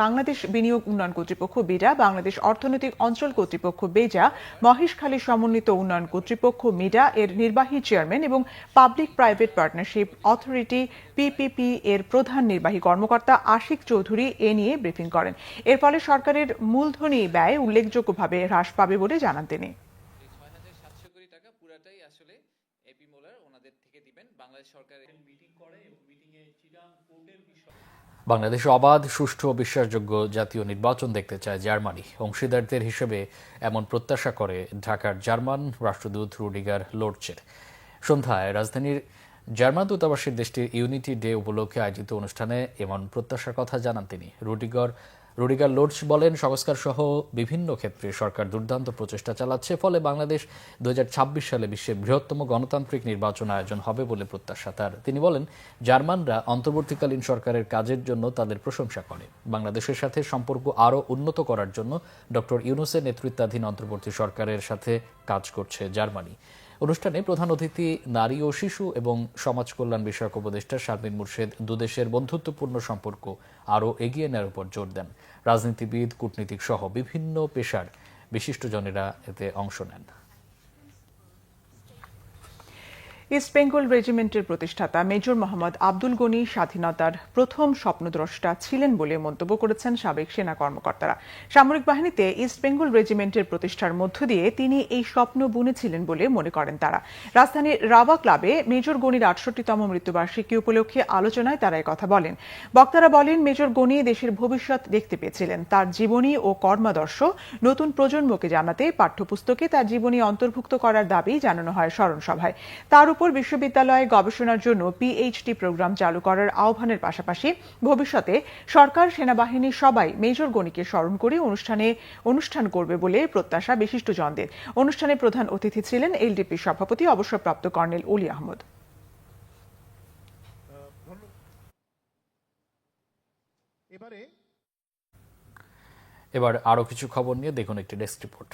বাংলাদেশ বিনিয়োগ উন্নয়ন কর্তৃপক্ষ বিডা, বাংলাদেশ অর্থনৈতিক অঞ্চল কর্তৃপক্ষ বেজা, মহেশখালী সমন্বিত উন্নয়ন কর্তৃপক্ষ মিডা এর নির্বাহী চেয়ারম্যান এবং public private partnership authority PPP এর প্রধান নির্বাহী কর্মকর্তা আশিক চৌধুরী এ নিয়ে ব্রিফিং করেন। এর ফলে সরকারের মূলধনী ব্যয় উল্লেখযোগ্যভাবে হ্রাস পাবে বলে জানান তিনি। বাংলাদেশ অবাধ, সুষ্ঠু ও বিশ্বাসযোগ্য জাতীয় নির্বাচন দেখতে চায় জার্মানি। অংশীদারদের হিসেবে এমন প্রত্যাশা করে ঢাকার জার্মান রাষ্ট্রদূত রুডিগার লোর্চের। সন্ধ্যায় রাজধানীর জার্মান দূতাবাসের দেশটির ইউনিটি ডে উপলক্ষে আয়োজিত অনুষ্ঠানে এমন প্রত্যাশার কথা জানান তিনি। রুডিগার লোর্চ বলেন, সংস্কার সহ বিভিন্ন ক্ষেত্রে সরকার দুর্দান্ত প্রচেষ্টা চালাচ্ছে, ফলে বাংলাদেশ 2026 সালে বিশ্বের বৃহত্তম গণতান্ত্রিক নির্বাচন আয়োজন হবে বলে প্রত্যাশা তার। তিনি বলেন, জার্মানরা অন্তর্বর্তীকালীন সরকারের কাজের জন্য তাদের প্রশংসা করে। বাংলাদেশের সাথে সম্পর্ক আরও উন্নত করার জন্য ডক্টর ইউনূসের নেতৃত্বাধীন অন্তর্বর্তী সরকারের সাথে কাজ করছে জার্মানি। অনুষ্ঠানে প্রধান অতিথি নারী ও শিশু এবং সমাজ কল্যাণ বিষয়ক উপদেষ্টা শারমিন মুর্শেদ দুদেশের বন্ধুত্বপূর্ণ সম্পর্ক আরও এগিয়ে নেওয়ার উপর জোর দেন। রাজনীতিবিদ, কূটনীতিক সহ বিভিন্ন পেশার বিশিষ্টজনেরা এতে অংশ নেন। ইস্ট বেঙ্গল রেজিমেন্টের প্রতিষ্ঠাতা মেজর মোহাম্মদ আব্দুল গনি স্বাধীনতার প্রথম স্বপ্নদ্রষ্টা ছিলেন বলে মন্তব্য করেছেন সাবেক সেনা কর্মকর্তারা। সামরিক বাহিনীতে ইস্ট বেঙ্গল রেজিমেন্টের প্রতিষ্ঠার মধ্য দিয়ে তিনি এই স্বপ্ন বুনেছিলেন বলে মনে করেন তারা। রাজধানীর রাবা ক্লাবে মেজর গনির ৬৮তম মৃত্যুবার্ষিকী উপলক্ষে আলোচনায় তারা কথা বলেন। বক্তারা বলেন, মেজর গনি দেশের ভবিষ্যৎ দেখতে পেয়েছিলেন। তার জীবনী ও কর্মাদর্শ নতুন প্রজন্মকে জানাতে পাঠ্যপুস্তকে তার জীবনী অন্তর্ভুক্ত করার দাবি জানানো হয় স্মরণ সভায়। তার উপর বিশ্ববিদ্যালয়ে গবেষণার জন্য পিএইচডি প্রোগ্রাম চালু করার আহ্বানের পাশাপাশি ভবিষ্যতে সরকার, সেনাবাহিনী সবাই মেজর গনিকে স্মরণ করে অনুষ্ঠান করবে বলে প্রত্যাশা বিশিষ্টজনদের। অনুষ্ঠানে প্রধান অতিথি ছিলেন এলডিপি সভাপতি অবসরপ্রাপ্ত কর্নেল অলি আহমদ। এবার আরো কিছু খবর নিয়ে দেখুন একটি ডেস্ক রিপোর্ট।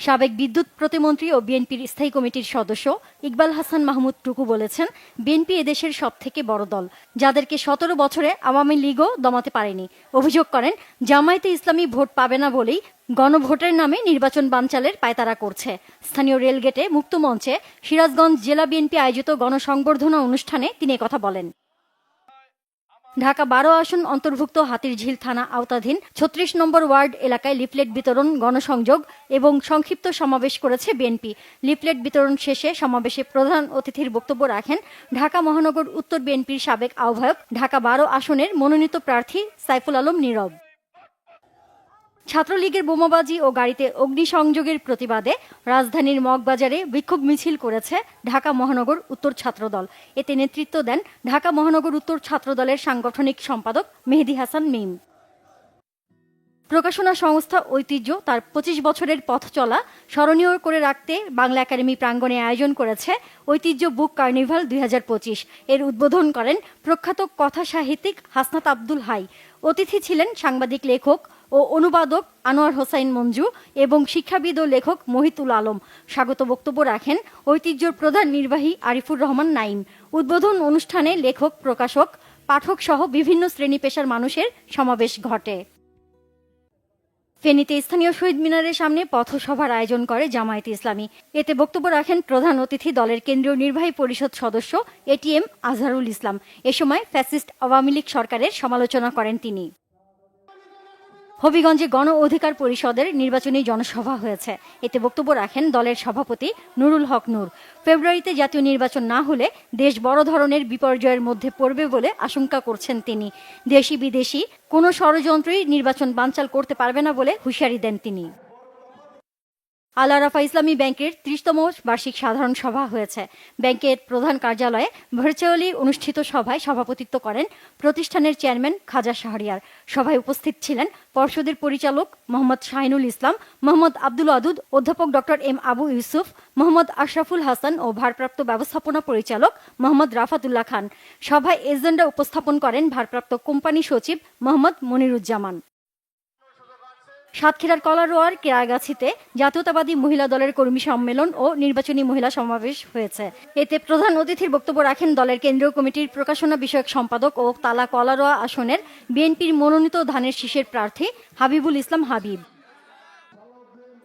সাবেক বিদ্যুৎ প্রতিমন্ত্রী ও বিএনপির স্থায়ী কমিটির সদস্য ইকবাল হাসান মাহমুদ টুকু বলেছেন, বিএনপি এদেশের সবথেকে বড় দল, যাদেরকে ১৭ বছরে আওয়ামী লীগও দমাতে পারেনি। অভিযোগ করেন, জামায়াতে ইসলামী ভোট পাবে না বলেই গণভোটের নামে নির্বাচন বানচালের পায়তারা করছে। স্থানীয় রেলগেটে মুক্ত মঞ্চে সিরাজগঞ্জ জেলা বিএনপি আয়োজিত গণসংবর্ধনা অনুষ্ঠানে তিনি কথা বলেন। ঢাকা ১২ আসন অন্তর্ভুক্ত হাতিরঝিল থানা আওতাধীন ৩৬ নম্বর ওয়ার্ড এলাকায় লিফলেট বিতরণ, গণসংযোগ এবং সংক্ষিপ্ত সমাবেশ করেছে বিএনপি। লিফলেট বিতরণ শেষে সমাবেশে প্রধান অতিথির বক্তব্য রাখেন ঢাকা মহানগর উত্তর বিএনপির সাবেক আহ্বায়ক, ঢাকা ১২ আসনের মনোনীত প্রার্থী সাইফুল আলম নীরব। ছাত্রলীগের বোমাবাজি ও গাড়িতে অগ্নিসংযোগের প্রতিবাদে রাজধানীর মগবাজারে বিক্ষোভ মিছিল করেছে ঢাকা মহানগর উত্তর ছাত্রদল। এতে নেতৃত্ব দেন ঢাকা মহানগর উত্তর ছাত্রদলের সাংগঠনিক সম্পাদক মেহেদী হাসান মিম। প্রকাশনা সংস্থা ঐতিহ্য তার ২৫ বছরের পথ চলা স্মরণীয় করে রাখতে বাংলা একাডেমি প্রাঙ্গণে আয়োজন করেছে ঐতিহ্য বুক কার্নিভাল ২০২৫। এর উদ্বোধন করেন প্রখ্যাত কথা সাহিত্যিক হাসনাত আব্দুল হাই। অতিথি ছিলেন সাংবাদিক, লেখক ও অনুবাদক আনোয়ার হোসাইন মঞ্জু এবং শিক্ষাবিদ ও লেখক মহিতুল আলম। স্বাগত বক্তব্য রাখেন ঐতিহ্যর প্রধান নির্বাহী আরিফুর রহমান নাইম। উদ্বোধন অনুষ্ঠানে লেখক, প্রকাশক, পাঠক সহ বিভিন্ন শ্রেণী পেশার মানুষের সমাবেশ ঘটে। ফেনীতে স্থানীয় শহীদ মিনারের সামনে পথসভার আয়োজন করে জামায়াতে ইসলামী। এতে বক্তব্য রাখেন প্রধান অতিথি দলের কেন্দ্রীয় নির্বাহী পরিষদ সদস্য এটিএম আজহারুল ইসলাম। এ সময় ফ্যাসিস্ট আওয়ামী লীগ সরকারের সমালোচনা করেন তিনি। হবিগঞ্জে গণ অধিকার পরিষদের নির্বাচনী জনসভা হয়েছে। এতে বক্তব্য রাখেন দলের সভাপতি নুরুল হক নূর। ফেব্রুয়ারিতে জাতীয় নির্বাচন না হলে দেশ বড় ধরনের বিপর্যয়ের মধ্যে পড়বে বলে আশঙ্কা করছেন তিনি। দেশি বিদেশি কোনো ষড়যন্ত্রই নির্বাচন বানচাল করতে পারবে না বলে হুঁশিয়ারি দেন তিনি। আল আরাফা ইসলামী ব্যাংকের 30তম বার্ষিক সাধারণ সভা হয়েছে। ব্যাংকের প্রধান কার্যালয়ে ভার্চুয়ালি অনুষ্ঠিত সভায় সভাপতিত্ব করেন প্রতিষ্ঠানের চেয়ারম্যান খাজা শাহরিয়ার। সভায় উপস্থিত ছিলেন পর্ষদের পরিচালক মোহাম্মদ শাহিনুল ইসলাম, মোহাম্মদ আব্দুল আদুদ, অধ্যাপক ডক্টর এম আবু ইউসুফ, মোহাম্মদ আশরাফুল হাসান ও ভারপ্রাপ্ত ব্যবস্থাপনা পরিচালক মোহাম্মদ রাফাতুল্লাহ খান। সভায় এজেন্ডা উপস্থাপন করেন ভারপ্রাপ্ত কোম্পানি সচিব মোহাম্মদ মনিরুজ্জামান। সাতক্ষীরার কলারোয়ার কেরাগাছিতে জাতীয়তাবাদী মহিলা দলের কর্মী সম্মেলন ও নির্বাচনী মহিলা সমাবেশ হয়েছে। এতে প্রধান অতিথির বক্তব্য রাখেন দলের কেন্দ্রীয় কমিটির প্রকাশনা বিষয়ক সম্পাদক ও তালা কলারোয়া আসনের বিএনপির মনোনীত ধানের শীষের প্রার্থী হাবিবুল ইসলাম হাবিব।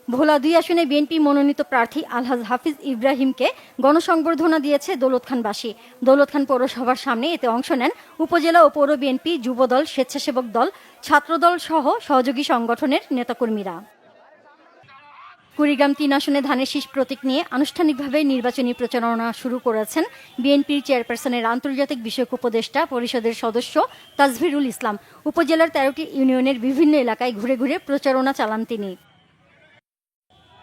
ভোলা 2 আসনে বিএনপি মনোনীত প্রার্থী আলহাজ হাফিজ ইব্রাহিমকে গণসংবর্ধনা দিয়েছে দৌলত খানবাসী। দৌলত খান পৌরসভার সামনে এতে অংশ নেন উপজেলা ও পৌর বিএনপি, যুবদল, স্বেচ্ছাসেবক দল, ছাত্রদল সহ সহযোগী সংগঠনের নেতাকর্মীরা। কুড়িগ্রাম 3 আসনে ধানের শীষ প্রতীক নিয়ে আনুষ্ঠানিকভাবে নির্বাচনী প্রচারণা শুরু করেছেন বিএনপির চেয়ারপারসনের আন্তর্জাতিক বিষয়ক উপদেষ্টা পরিষদের সদস্য তাজভিরুল ইসলাম। উপজেলার 13টি ইউনিয়নের বিভিন্ন এলাকায় ঘুরে ঘুরে প্রচারণা চালান তিনি।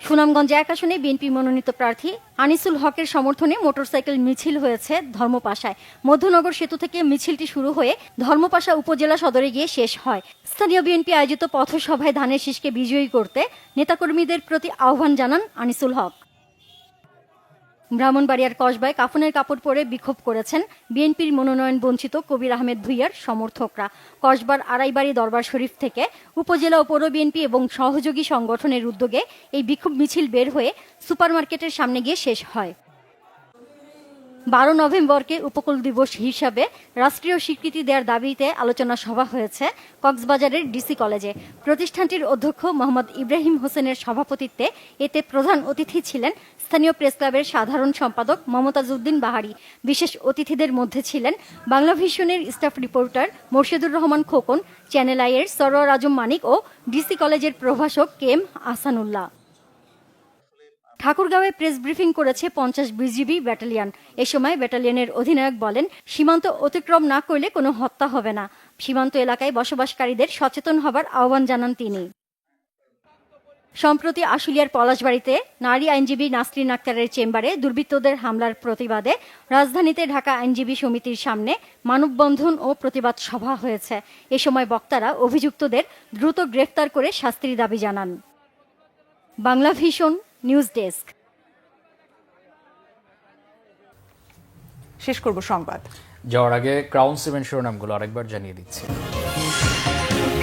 সুনামগঞ্জ 1 আসনে বিএনপি মনোনীত প্রার্থী আনিসুল হকের সমর্থনে মোটরসাইকেল মিছিল হয়েছে ধর্মপাশায়। মধ্যনগর সেতু থেকে মিছিলটি শুরু হয়ে ধর্মপাশা উপজেলা সদরে গিয়ে শেষ হয়। স্থানীয় বিএনপি আয়োজিত পথসভায় ধানের শীষকে বিজয়ী করতে নেতাকর্মীদের প্রতি আহ্বান জানান আনিসুল হক। ব্রাহ্মণবাড়িয়ার কসবায় কাফনের কাপড় পরে বিক্ষোভ করেছেন বিএনপির মনোনয়ন বঞ্চিত কবির আহমেদ ভূঁইয়ার সমর্থকরা। কসবার আড়াইবাড়ি দরবার শরীফ থেকে উপজেলা ও পৌর বিএনপি এবং সহযোগী সংগঠনের উদ্যোগে এই বিক্ষোভ মিছিল বের হয়ে সুপারমার্কেটের সামনে গিয়ে শেষ হয়। 12 নভেম্বরকে উপকূল দিবস হিসাবে রাষ্ট্রীয় স্বীকৃতি দেওয়ার দাবিতে আলোচনা সভা হয়েছে কক্সবাজারের ডিসি কলেজে। প্রতিষ্ঠানটির অধ্যক্ষ মোহাম্মদ ইব্রাহিম হোসেনের সভাপতিত্বে এতে প্রধান অতিথি ছিলেন স্থানীয় প্রেস ক্লাবের সাধারণ সম্পাদক মমতাজ উদ্দিন বাহারি। বিশেষ অতিথিদের মধ্যে ছিলেন বাংলা ভিশনের staff reporter Morshedur Rahman Khokon, channel আইয়ের সরোয়ার আজম মানিক ও ডিসি কলেজের প্রভাষক কেএম আহসানুল্লাহ। ঠাকুরগাঁওয়ে প্রেস ব্রিফিং করেছে 50 বিজিবি ব্যাটালিয়ন। এ সময় ব্যাটালিয়নের অধিনায়ক বলেন, সীমান্ত অতিক্রম না করলে কোনো হত্যা হবে না। সীমান্ত এলাকায় বসবাসকারীদের সচেতন হবার আহ্বান জানান তিনি। সম্প্রতি আশুলিয়ার পলাশবাড়িতে নারী আইনজীবী নাসরিন আক্তারের চেম্বারে দুর্বৃত্তদের হামলার প্রতিবাদে রাজধানীতে ঢাকা আইনজীবী সমিতির সামনে মানববন্ধন ও প্রতিবাদ সভা হয়েছে। এ সময় বক্তারা অভিযুক্তদের দ্রুত গ্রেফতার করে শাস্তির দাবি জানান। Bangla vision news desk. শেষ করব সংবাদ। যাওয়ার আগে ক্রাউন সিমেন্ট শিরোনামগুলো আরেকবার জানিয়ে দিচ্ছি।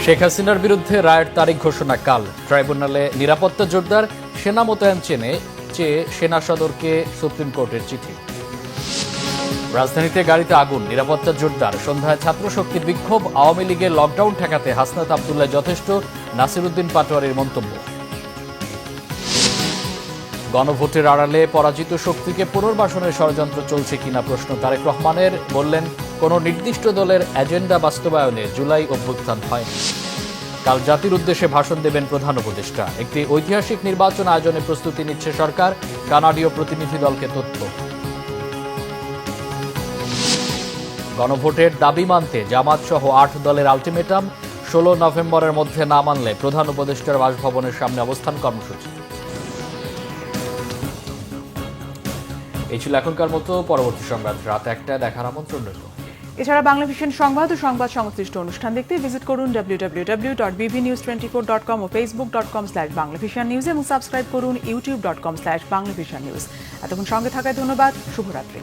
শেখ হাসিনার বিরুদ্ধে রায়ের তারিখ ঘোষণা কাল। ট্রাইব্যুনালে নিরাপত্তা জোরদার, সেনা মোতায়েন চেয়ে সেনা সদরকে সুপ্রিম কোর্টের চিঠি। রাজধানীতে গাড়িতে আগুন, নিরাপত্তা জোরদার। সন্ধ্যায় ছাত্র শক্তির বিক্ষোভ, আওয়ামী লীগের লকডাউন ঠেকাতে হাসনাত আব্দুল্লাহ যথেষ্ট, নাসিরউদ্দিন পাটোয়ারির মন্তব্য। গণভোটের আড়ালে পরাজিত শক্তিকে পুনর্বাসনের ষড়যন্ত্র চলছে কিনা প্রশ্ন তারেক রহমানের। বললেন, কোন নির্দিষ্ট দলের এজেন্ডা বাস্তবায়নে জুলাই অভ্যুত্থান হয়নি। কাল জাতির উদ্দেশ্যে ভাষণ দেবেন প্রধান উপদেষ্টা। একটি ঐতিহাসিক নির্বাচন আয়োজনে প্রস্তুতি নিচ্ছে সরকার, কানাডীয় প্রতিনিধি দলকে তথ্য। গণভোটের দাবি মানতে জামাত সহ 8 দলের আলটিমেটাম। 16 নভেম্বরের মধ্যে না মানলে প্রধান উপদেষ্টার বাসভবনের সামনে অবস্থান কর্মসূচি। এই ছিল এখনকার মতো। পরবর্তী সংবাদ রাত 1টায় দেখার আমন্ত্রণ রইল। এছাড়া বাংলা ভিশন সংবাদ ও সংবাদ সংশ্লিষ্ট অনুষ্ঠান দেখতে ভিজিট করুন www.bbnews24.com ও facebook.com/banglavishannews এবং সাবস্ক্রাইব করুন youtube.com/banglavishannews। এতক্ষণ সঙ্গে থাকায় ধন্যবাদ। শুভরাত্রি।